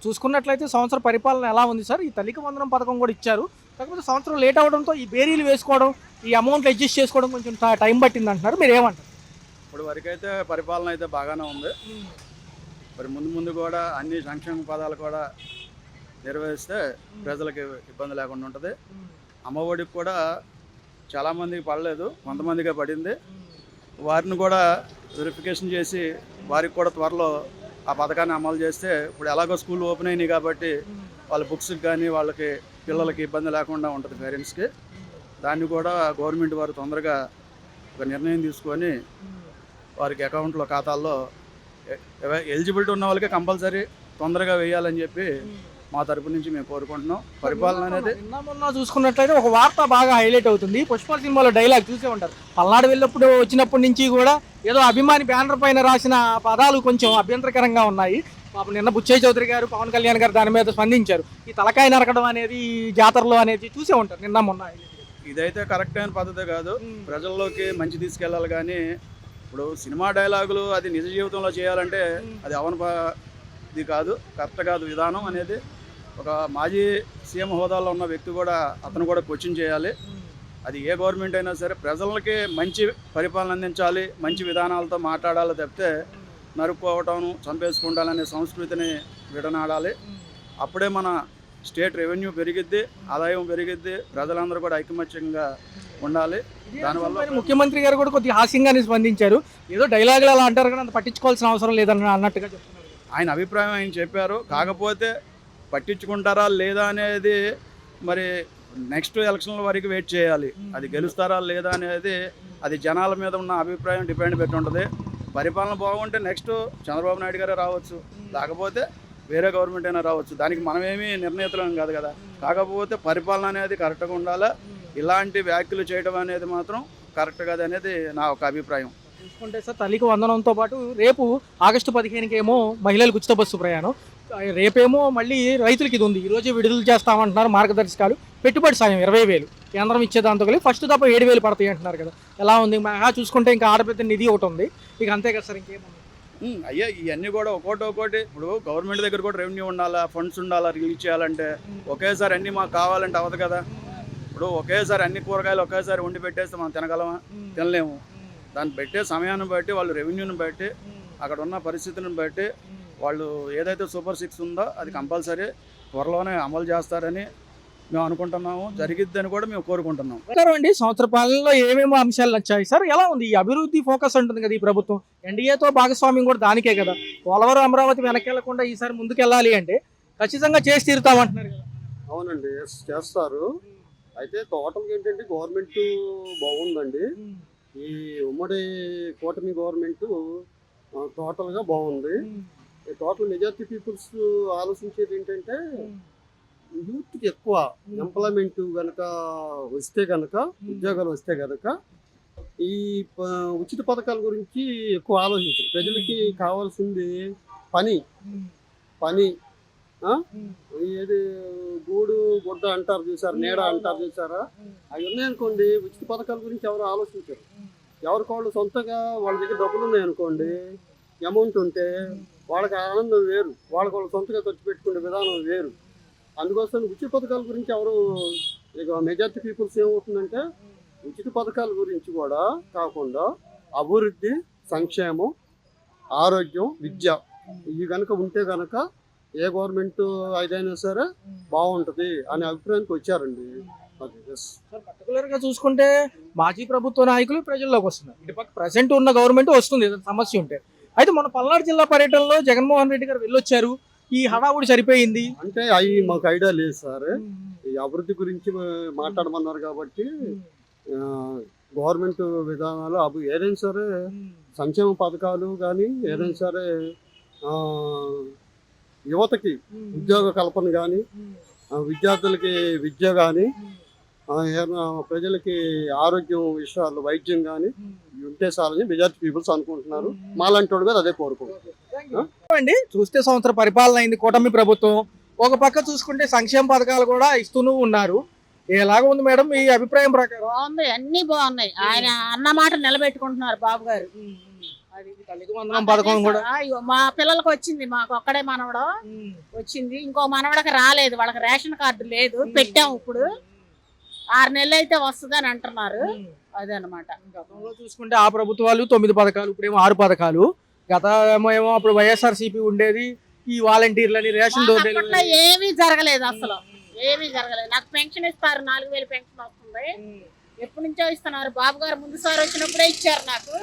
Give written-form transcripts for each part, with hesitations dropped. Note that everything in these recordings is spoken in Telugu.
చూసుకున్నట్లయితే సంవత్సర పరిపాలన ఎలా ఉంది సార్? ఈ తల్లికి వందనం పథకం కూడా ఇచ్చారు. కాకపోతే సంవత్సరం లేట్ అవడంతో ఈ బేరీలు వేసుకోవడం, ఈ అమౌంట్ అడ్జస్ట్ చేసుకోవడం కొంచెం టైం పట్టింది అంటున్నారు. మీరు ఏమంటారు? ఇప్పుడు వరకైతే పరిపాలన అయితే బాగానే ఉంది. మరి ముందు ముందు కూడా అన్ని సంక్షేమ పదాలు కూడా నిర్వహిస్తే ప్రజలకు ఇబ్బంది లేకుండా ఉంటుంది. అమ్మఒడికి కూడా చాలామందికి పడలేదు, కొంతమందికే పడింది. వారిని కూడా వెరిఫికేషన్ చేసి వారికి కూడా త్వరలో ఆ పథకాన్ని అమలు చేస్తే, ఇప్పుడు ఎలాగో స్కూల్ ఓపెన్ అయినాయి కాబట్టి వాళ్ళ బుక్స్కి కానీ వాళ్ళకి పిల్లలకి ఇబ్బంది లేకుండా ఉంటుంది పేరెంట్స్కి. దాన్ని కూడా గవర్నమెంట్ వారు తొందరగా ఒక నిర్ణయం తీసుకొని వారికి అకౌంట్లో ఖాతాల్లో ఎలిజిబిలిటీ ఉన్న వాళ్ళకి కంపల్సరీ తొందరగా వేయాలని చెప్పి మా తరపు నుంచి మేము కోరుకుంటున్నాం. పరిపాలన అనేది మొన్న చూసుకున్నట్లయితే ఒక వార్త బాగా హైలైట్ అవుతుంది. పుష్ప సినిమాలో డైలాగ్ చూసే ఉంటారు. పల్నాడు వెళ్ళినప్పుడు వచ్చినప్పటి నుంచి కూడా ఏదో అభిమాని బ్యానర్ పైన రాసిన పదాలు కొంచెం అభ్యంతరకరంగా ఉన్నాయి. పాపం నిన్న బుచ్చయ్య చౌదరి గారు, పవన్ కళ్యాణ్ గారు దాని మీద స్పందించారు. ఈ తలకాయ నరకడం అనేది ఈ జాతరలో అనేది చూసే ఉంటారు నిన్న మొన్న. ఇదైతే కరెక్ట్ అయిన పద్ధతి కాదు. ప్రజల్లోకి మంచి తీసుకెళ్ళాలి కానీ ఇప్పుడు సినిమా డైలాగులు అది నిజ జీవితంలో చేయాలంటే అది ఇది కాదు, కరెక్ట్ కాదు. విధానం అనేది ఒక మాజీ సీఎం హోదాలో ఉన్న వ్యక్తి కూడా అతను కూడా క్వశ్చన్ చేయాలి. అది ఏ గవర్నమెంట్ అయినా సరే ప్రజలకి మంచి పరిపాలన అందించాలి, మంచి విధానాలతో మాట్లాడాలి తప్పితే నరుక్కోవటం, చంపేసుకుంటాలనే సంస్కృతిని విడనాడాలి. అప్పుడే మన స్టేట్ రెవెన్యూ పెరిగిద్ది, ఆదాయం పెరిగిద్ది, ప్రజలందరూ కూడా ఐకమత్యంగా ఉండాలి. దానివల్ల ముఖ్యమంత్రి గారు కూడా కొద్దిగా హాస్యంగానే స్పందించారు. ఏదో డైలాగులు అలా అంటారు కానీ అంత పట్టించుకోవాల్సిన అవసరం లేదని అన్నట్టుగా చెప్తున్నారు. ఆయన అభిప్రాయం ఆయన చెప్పారు. కాకపోతే పట్టించుకుంటారా లేదా అనేది మరి నెక్స్ట్ ఎలక్షన్ల వరకు వెయిట్ చేయాలి. అది గెలుస్తారా లేదా అనేది అది జనాల మీద ఉన్న అభిప్రాయం డిపెండ్ పెట్టి ఉంటుంది. పరిపాలన బాగుంటే నెక్స్ట్ చంద్రబాబు నాయుడు గారే రావచ్చు, లేకపోతే వేరే గవర్నమెంట్ అయినా రావచ్చు. దానికి మనమేమీ నిర్ణయితలం కాదు కదా. కాకపోతే పరిపాలన అనేది కరెక్ట్గా ఉండాలి. ఇలాంటి వ్యాఖ్యలు చేయడం అనేది మాత్రం కరెక్ట్ కాదు అనేది నా ఒక అభిప్రాయం. చూసుకుంటే సార్, తల్లికి వందనంతో పాటు రేపు ఆగస్టు 15కి ఏమో మహిళలకు ఉచిత బస్సు ప్రయాణం, రేపేమో మళ్ళీ రైతులకి ఇది ఉంది. ఈరోజే విడుదల చేస్తామంటున్నారు మార్గదర్శకాలు. పెట్టుబడి సాయం 20,000 కేంద్రం ఇచ్చేదాంతో కలిపి ఫస్ట్ తప్ప 7,000 పడతాయి అంటున్నారు కదా. ఎలా ఉంది? మహా చూసుకుంటే ఇంకా ఆడపిల్ల నిధి ఒకటి ఉంది, ఇక అంతే కదా సార్, ఇంకేముంది? అయ్యా ఇవన్నీ కూడా ఒక్కోటి ఇప్పుడు గవర్నమెంట్ దగ్గర కూడా రెవెన్యూ ఉండాలా, ఫండ్స్ ఉండాలా, రిలీజ్ చేయాలంటే ఒకేసారి అన్నీ మాకు కావాలంటే అవ్వదు కదా. ఇప్పుడు ఒకేసారి అన్ని కూరగాయలు ఒకేసారి వండి పెట్టేస్తే మనం తినగలమా? తినలేము. దాన్ని పెట్టే సమయాన్ని బట్టి, వాళ్ళు రెవెన్యూని బట్టి, అక్కడ ఉన్న పరిస్థితులను బట్టి వాళ్ళు ఏదైతే సూపర్ 6 ఉందో అది కంపల్సరీ త్వరలోనే అమలు చేస్తారని మేము అనుకుంటున్నాము. జరిగిద్దని కూడా మేము కోరుకుంటున్నాం. అండి, సంవత్సర పాలనలో ఏమేమో అంశాలు నచ్చాయి సార్? ఎలా ఉంది? ఈ అభివృద్ధి ఫోకస్ ఉంటుంది కదా ఈ ప్రభుత్వం, ఎన్డీఏతో భాగస్వామ్యం కూడా దానికే కదా. పోలవరం, అమరావతి వెనకెళ్లకుండా ఈసారి ముందుకెళ్ళాలి అంటే ఖచ్చితంగా చేసి తీరుతామంటున్నారు కదా. అవునండి, చేస్తారు. అయితే టోటల్గా ఏంటంటే గవర్నమెంట్ బాగుందండి. ఈ ఉమ్మడి కూటమి గవర్నమెంట్ టోటల్గా బాగుంది. టోటల్ మెజారిటీ పీపుల్స్ ఆలోచించేది ఏంటంటే యూత్కి ఎక్కువ ఎంప్లాయ్మెంట్ కనుక వస్తే కనుక, ఉద్యోగాలు వస్తే కనుక ఈ ఉచిత పథకాల గురించి ఎక్కువ ఆలోచించారు. ప్రజలకి కావాల్సింది పని. ఏది గూడు గుడ్డ అంటారు చూసారా, నీడ అంటారు చూసారా, అవి ఉన్నాయనుకోండి. ఉచిత పథకాల గురించి ఎవరు ఆలోచించారు. ఎవరికి వాళ్ళు సొంతంగా వాళ్ళ దగ్గర డబ్బులు ఉన్నాయనుకోండి, అమౌంట్ ఉంటే వాళ్ళకి ఆనందం వేరు, వాళ్ళకి వాళ్ళు సొంతంగా ఖర్చు పెట్టుకునే విధానం వేరు. అందుకోసం ఉచిత పథకాల గురించి ఎవరు, ఇక మెజారిటీ పీపుల్స్ ఏమవుతుందంటే ఉచిత పథకాల గురించి కూడా కాకుండా అభివృద్ధి, సంక్షేమం, ఆరోగ్యం, విద్య ఇవి కనుక ఉంటే కనుక ఏ గవర్నమెంట్ అయినా సరే బాగుంటుంది అనే అభిప్రాయానికి వచ్చారండి. పర్టికులర్ గా చూసుకుంటే మాజీ ప్రభుత్వ నాయకులు ప్రజల్లోకి వస్తున్నారు. ఇటు పక్క ప్రెసెంట్ ఉన్న గవర్నమెంట్ వస్తుంది సమస్య ఉంటే. అయితే మన పల్నాడు జిల్లా పర్యటనలో జగన్మోహన్ రెడ్డి గారు వెళ్ళొచ్చారు. ఈ హడావుడి సరిపోయింది అంటే అవి మాకు ఐడియా లేదు సార్. ఈ అభివృద్ధి గురించి మాట్లాడమన్నారు కాబట్టి గవర్నమెంట్ విధానాలు ఏదైనా సరే, సంక్షేమ పథకాలు కానీ ఏదైనా సరే, యువతకి ఉద్యోగ కల్పన కానీ, విద్యార్థులకి విద్య కానీ, ప్రజలకి ఆరోగ్యం విషయాలు, వైద్యం కానీ ఉంటే చాలని మెజారిటీ పీపుల్స్ అనుకుంటున్నారు. మాలాంటి వాడు కూడా అదే కోరుకుంటున్నారు. చూస్తే సంవత్సర పరిపాలన అయింది కూటమి ప్రభుత్వం. ఒక పక్క చూసుకుంటే సంక్షేమ పథకాలు కూడా ఇస్తూనే ఉన్నారు. ఎలాగ ఉంది మేడం మీ అభిప్రాయం ప్రకారం? బాగుంది, అన్ని బాగున్నాయి. ఆయన అన్న మాట నిలబెట్టుకుంటున్నారు బాబు గారు. తల్లికి వందనం పథకం కూడా అయ్యో, మా పిల్లలకు వచ్చింది, మాకు ఒక్కడే మనవడు వచ్చింది, ఇంకో మనవడకి రాలేదు, వాళ్ళకి రేషన్ కార్డు లేదు, పెట్టాము ఇప్పుడు 6 నెలలు అయితే వస్తుంది అని అంటున్నారు. అదనమాట. గతంలో చూసుకుంటే ఆ ప్రభుత్వాలు 9 పథకాలు, ఇప్పుడేమో 6 పథకాలు. గత ఏమో అప్పుడు వైఎస్ఆర్సీపీ ఉండేది, ఈ వాలంటీర్లని రేషన్ డోర్ అప్పట్లో డెలివరీ. ఏమీ జరగలేదు, అసలు ఏమీ జరగలేదు. నాకు పెన్షన్ ఇస్తారు, 4000 పెన్షన్ వస్తుంది, ఎప్పటి నుంచో ఇస్తున్నారు. బాబు గారు ముందు సారి వచ్చినప్పుడే ఇచ్చారు, నాకు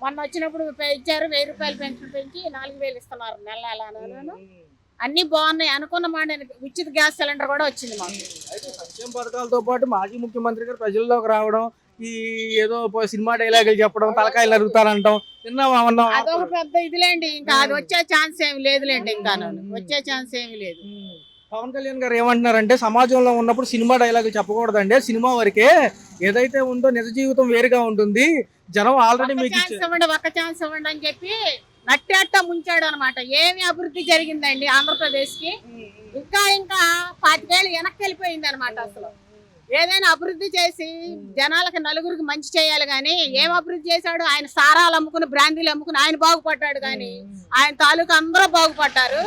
మొన్న వచ్చినప్పుడు ఇచ్చారు, 1000 రూపాయలు పెన్షన్ పెంచి 4000 ఇస్తున్నారు నెల. అన్ని బాగున్నాయి అనుకున్న మాట. ఉచిత గ్యాస్ సిలిండర్ కూడా వచ్చింది మాకు. అయితే సంక్షేమ పథకాలతో పాటు మాజీ ముఖ్యమంత్రి గారు ప్రజల్లోకి రావడం, ఈ ఏదో సినిమా డైలాగులు చెప్పడం, తలకాయలు నరుగుతారంటాం, తిన్నామా అదొక పెద్ద ఇదిలేండి. ఇంకా అది వచ్చే ఛాన్స్ ఏమి లేదులేండి, ఇంకా వచ్చే ఛాన్స్ ఏమి లేదు. పవన్ కళ్యాణ్ గారు ఏమంటున్నారంటే సమాజంలో ఉన్నప్పుడు సినిమా డైలాగులు చెప్పకూడదండి, సినిమా వరకే, ఏదైతే ఉందో నిజ జీవితం వేరుగా ఉంటుంది, జనం ఆల్రెడీ మీకు ఒక్క ఛాన్స్ ఇవ్వండి అని చెప్పి నట్టేట ముంచాడు అనమాట. ఏమి అభివృద్ధి జరిగిందండి ఆంధ్రప్రదేశ్ కి? ఇంకా 25 ఏళ్ళు వెనక్కి వెళ్ళిపోయింది అనమాట. అసలు ఏదైనా అభివృద్ధి చేసి జనాలకి నలుగురికి మంచి చేయాలి గాని, ఏం అభివృద్ధి చేశాడు? ఆయన సారాలు అమ్ముకుని, బ్రాందీలు అమ్ముకుని ఆయన బాగుపడ్డాడు కానీ ఆయన తాలూకు అందరూ బాగుపడ్డారు.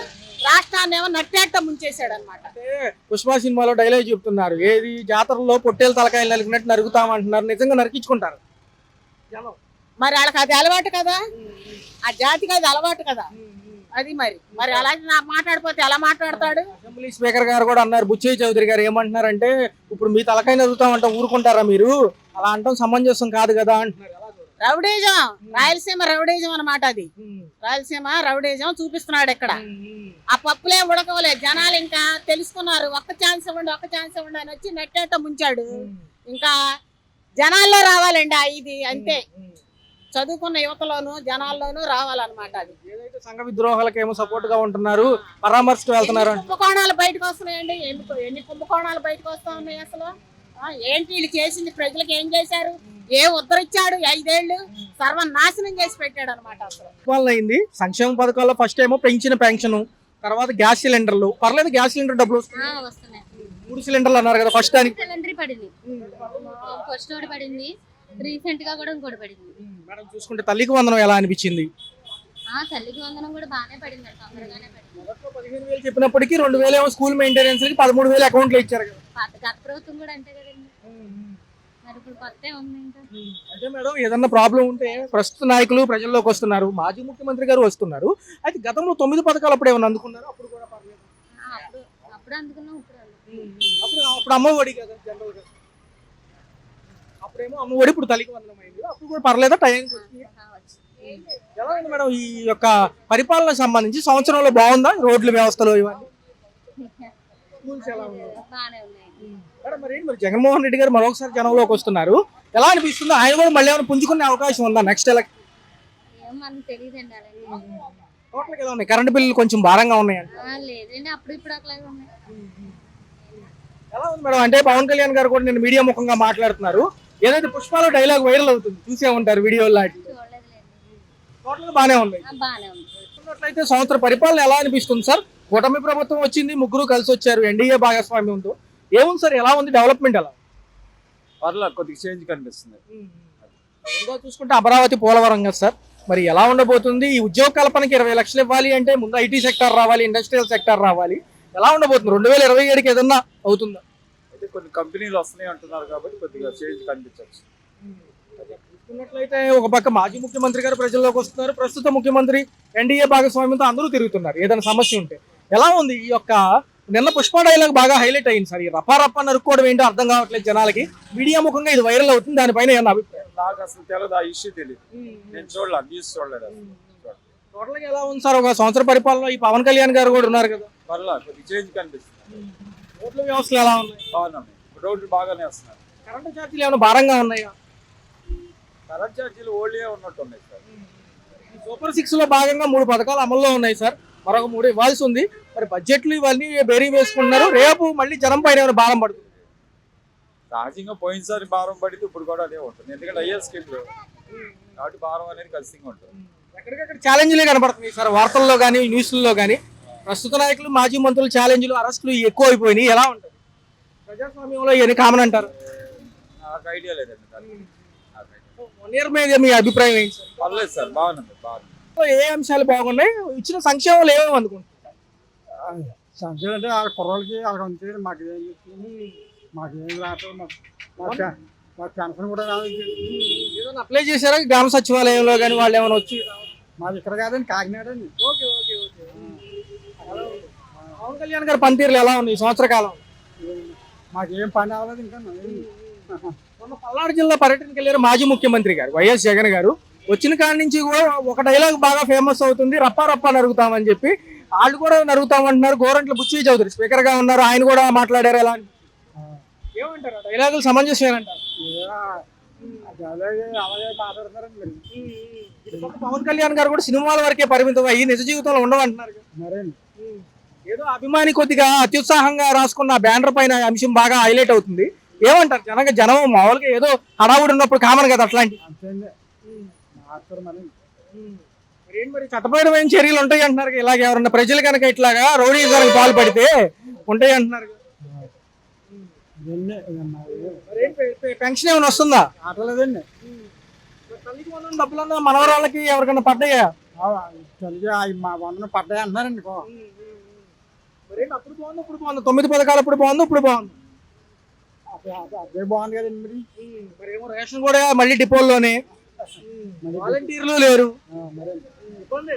రాష్ట్రాన్ని ఏమో నట్టేట ముంచేశాడు అనమాట. పుష్ప సినిమాలో డైలాగ్ చెప్తున్నారు, ఏది జాతరలో పొట్టేలు తలకాయలు నరికినట్టు నరుగుతామంటున్నారు, నిజంగా నరికించుకుంటారు జనం. మరి వాళ్ళకి అది అలవాటు కదా, ఆ జాతికి అది అలవాటు కదా. అది మరి అలా మాట్లాడిపోతే ఎలా మాట్లాడతాడు? అసెంబ్లీ స్పీకర్ గారు కూడా అన్నారు, బుచ్చయ్య చౌదరి గారు ఏమంటున్నారంటే, ఇప్పుడు మీ తలకాయ నరుగుతామంటే ఊరుకుంటారా మీరు? అలా అంటాం సమంజసం కాదు కదా అంటున్నారు. రౌడీజం, రాయలసీమ రౌడీజం అనమాట. అది రాయలసీమ రౌడీజం చూపిస్తున్నాడు ఇక్కడ. ఆ పప్పులే ఉడకవలేదు, జనాలు ఇంకా తెలుసుకున్నారు. ఒక్క ఛాన్స్ ఇవ్వండి, ఒక్క ఛాన్స్ ఇవ్వండి అని వచ్చి నెట్టేట ముంచాడు. ఇంకా జనాల్లో రావాలండి ఇది, అంతే. చదువుకున్న యువతలోను జనాల్లోనూ రావాలన్నమాట. అది ఏదైతే సంఘ విద్రోహాలకు ఏమో సపోర్ట్ గా ఉంటున్నారు, పరామర్శకు వెళ్తున్నారు. కుంభకోణాలు బయటకు వస్తున్నాయండి, ఎన్ని కుంభకోణాలు బయటకు వస్తా ఉన్నాయి అసలు? ఏంటి వీళ్ళు చేసింది? ప్రజలకు ఏం చేశారు? ఏ ఉద్ధరించాడు? 5 ఏళ్ళు సర్వనాశనం చేసి పెట్టాడు అనమాట. అసలు అయింది సంక్షేమ పథకాల్లో ఫస్ట్ ఏమో పెంచిన పెన్షన్, తర్వాత గ్యాస్ సిలిండర్లు. పర్లేదు, గ్యాస్ సిలిండర్ డబ్బులు వస్తున్నాయి. 3 సిలిండర్లు అన్నారు కదా ఫస్ట్ దానికి. సిలిండర్ పడింది, ఫస్ట్ ఒకటి పడింది, రీసెంట్ గా కూడా ఇంకోటి పడింది. మేడం చూసుకుంటే తల్లికి వందనం ఎలా అనిపించింది? తల్లికి వందనం కూడా బాగానే పడింది, తొందరగానే పడింది. 15,000 చెప్పినప్పటికీ 2,000 ఏమో స్కూల్ మెయింటెనెన్స్ కి, 13,000 అకౌంట్ లో ఇచ్చారు కదా. గత ప్రభుత్వం కూడా అంతే కదండి, మరి ఇప్పుడు కొత్త ఉంది ఇంకా. అంటే మేడం ఏదన్నా ప్రాబ్లం ఉంటే ప్రస్తుత నాయకులు ప్రజల్లోకి వస్తున్నారు, మాజీ ముఖ్యమంత్రి గారు వస్తున్నారు. అయితే గతంలో 9 పథకాలు అప్పుడు ఏమన్నా అందుకున్నారు? అప్పుడు కూడా పర్లేదు, అప్పుడు అందుకున్నాం, అప్పుడు అమ్మఒడి కదా జనరల్ గా, అప్పుడేమో అమ్మఒడి, ఇప్పుడు తల్లికి వందనం అయింది, అప్పుడు కూడా పర్లేదా టైంకి వచ్చింది? ఎలా ఉంది మేడం ఈ యొక్క పరిపాలన సంబంధించి? సంవత్సరంలో బాగుందా రోడ్ల వ్యవస్థలో ఇవన్నీ? స్కూల్స్ ఎలా ఉన్నాయి? బాగానే ఉన్నాయి. మేడం మరి జగన్మోహన్ రెడ్డి గారు మరొకసారి జనంలోకి వస్తున్నారు, ఎలా అనిపిస్తుంది? ఆయన కూడా మళ్ళీ ఏమైనా పుంజుకునే అవకాశం ఉందా నెక్స్ట్ ఎలక్షన్? ఏం మనకు తెలియదండి అలాగే. టోటల్గా ఎలా ఉన్నాయి? కరెంట్ బిల్లులు కొంచెం భారంగా ఉన్నాయండి. లేదండి, అప్పుడు ఇప్పుడు అట్లాగే ఉన్నాయి. ఎలా ఉంది మేడం? అంటే పవన్ కళ్యాణ్ గారు కూడా నేను మీడియా ముఖంగా మాట్లాడుతున్నారు, ఏదైతే పుష్పాలో డైలాగ్ వైరల్ అవుతుంది, చూసే ఉంటారు వీడియోలో. టోటల్గా బాగానే ఉంది. బాగానే ఉంది. చూసినట్లయితే సంవత్సర పరిపాలన ఎలా అనిపిస్తుంది సార్? కూటమి ప్రభుత్వం వచ్చింది, ముగ్గురు కలిసి వచ్చారు, ఎన్డీఏ భాగస్వామ్యంతో. ఏముంది సార్, ఎలా ఉంది డెవలప్మెంట్? ఎలా పర్లేదు, కొద్దిగా చేంజ్ కనిపిస్తుంది. ఇంకా చూసుకుంటే అమరావతి పోలవరం కదా సార్, మరి ఎలా ఉండబోతుంది? ఈ ఉద్యోగ కల్పనకి 20 లక్షలు ఇవ్వాలి అంటే ముందు ఐటీ సెక్టర్ రావాలి, ఇండస్ట్రియల్ సెక్టర్ రావాలి. ఎలా ఉండబోతుంది? 2027కి ఏదన్నా అవుతుందా? అయితే కొన్ని కంపెనీలు వస్తున్నాయి అంటున్నారు కాబట్టి కొద్దిగా చేంజ్ కనిపించవచ్చు. చూసుకున్నట్లయితే ఒక పక్క మాజీ ముఖ్యమంత్రి గారు ప్రజల్లోకి వస్తున్నారు, ప్రస్తుత ముఖ్యమంత్రి ఎన్డీఏ భాగస్వామ్యంతో అందరూ తిరుగుతున్నారు ఏదైనా సమస్య ఉంటే. ఎలా ఉంది ఈ యొక్క నిన్న పుష్ప డైలాగ్ బాగా హైలైట్ అయింది సార్, ఈ రప్పా నరుక్కోవడం ఏంటో అర్థం కావట్లేదు జనాలకి, మీడియా ముఖంగా ఇది వైరల్ అవుతుంది, దానిపైన ఏమన్నా అభిప్రాయం? నాకు అసలు తెలియదు, ఆ ఇష్యూ తెలియదు, నేను చూడలేదు, న్యూస్ చూడలేదు. టోటల్గా ఎలా ఉంది సార్ ఒక సంవత్సర పరిపాలన? ఈ పవన్ కళ్యాణ్ గారు కూడా ఉన్నారు కదా, పర్లేదు, కొద్దిగా చేంజ్ కనిపిస్తుంది. రోడ్ల వ్యవస్థలు ఎలా ఉన్నాయి? బాగున్నాయి, రోడ్లు బాగానే వస్తున్నారు. కరెంటు ఛార్జీలు ఏమైనా భారంగా ఉన్నాయా? కరెంట్ ఛార్జీలు ఓల్డ్గా ఉన్నట్టు ఉన్నాయి సార్. సూపర్ 6 లో భాగంగా 3 పథకాలు అమల్లో ఉన్నాయి సార్, మరొక 3 ఇవ్వాల్సి ఉంది. మరి బడ్జెట్లు ఇవన్నీ బేరీ వేసుకుంటున్నారు, రేపు మళ్ళీ జనం పైన ఏమైనా భారం పడుతుంది? సహజంగా పోయినసారి భారం పడితే ఇప్పుడు కూడా అదే ఉంటుంది, ఎందుకంటే ఐఏ స్కీమ్ కాబట్టి భారం అనేది ఖచ్చితంగా ఉంటుంది. ఎక్కడికక్కడ ఛాలెంజ్లే కనబడుతున్నాయి సార్, వార్తల్లో కానీ న్యూస్లలో కానీ. ప్రస్తుత నాయకులు మాజీ మంత్రులు ఛాలెంజ్లు, అరెస్టులు ఎక్కువ అయిపోయినాయి, ఎలా ఉంటుంది? ప్రజాస్వామ్యంలో ఇవన్నీ కామన్ అంటారు? నాకు ఐడియా లేదండి. 1 year మీద మీ అభిప్రాయం ఏంటి సార్? పర్లేదు సార్, బాగుంది బాగుంది. ఏ అంశాలు బాగున్నాయి, ఇచ్చిన సంక్షేమాలు ఏమేమి అందుకుంటారు? సంఖ్య అంటే ఆ కుర్రోళ్ళకి అక్కడ ఉంటే మాకేం రాదు, మాకు పెన్షన్ కూడా రాదు. ఏదైనా అప్లై చేశారా గ్రామ సచివాలయంలో కానీ వాళ్ళు ఏమైనా వచ్చి? మాది ఇక్కడ కాదండి, కాకినాడ అండి. Okay okay okay. Pawan Kalyan గారి పనితీరులు ఎలా ఉన్నాయి ఈ సంవత్సర కాలం? మాకేం పని అవ్వలేదు ఇంకా. మొన్న పల్నాడు జిల్లా పర్యటనకి వెళ్ళారు మాజీ ముఖ్యమంత్రి గారు వైఎస్ జగన్ గారు. వచ్చిన కాడి నుంచి కూడా ఒక డైలాగ్ బాగా ఫేమస్ అవుతుంది, రప్పా రప్పా నరుగుతామని చెప్పి. వాళ్ళు కూడా నరుగుతామంటున్నారు. గోరంట్ల బుచ్చి చౌదరి స్పీకర్ గా ఉన్నారు, ఆయన కూడా మాట్లాడారు. ఎలా ఏమంటారు? డైలాగులు సమంజసమేనంటారు? అలాగే మాట్లాడతారండి మరి. పవన్ కళ్యాణ్ గారు కూడా సినిమాల వరకే పరిమితం అయ్యి నిజ జీవితంలో ఉండమంటున్నారు. మరేండి ఏదో అభిమాని కొద్దిగా అత్యుత్సాహంగా రాసుకున్న బ్యానర్ పైన అంశం బాగా హైలైట్ అవుతుంది. ఏమంటారు? జనం మామూలుగా ఏదో హడావుడి ఉన్నప్పుడు కామన్ కదా అట్లాంటి. అంతే మాట్లాడతారు మరి. మరి చట్టపరమైన చర్యలు ఉంటాయి అంటున్నారు. ఇలాగ ఎవరన్నా ప్రజలు కనుక ఇట్లాగా రౌడీ కనుక పాల్పడితే ఉంటాయి అంటున్నారు. పెన్షన్ ఏమైనా వస్తుందా? ఆటలేదండి. తల్లికి వందనం డబ్బులన్నా మనవరాళ్ళకి ఎవరికైనా పడ్డాయా? చలిగా మా వందన పడ్డాయి అంటున్నారండి. అప్పుడు బాగుంది, ఇప్పుడు బాగుంది. 9 పథకాలు అప్పుడు బాగుంది, ఇప్పుడు బాగుంది. అదే బాగుంది కదండి మరి. మరి ఏమో రేషన్ కూడా మళ్ళీ డిపోల్లోనే, వాలంటీర్లు లేరు. మరి ఇబ్బంది.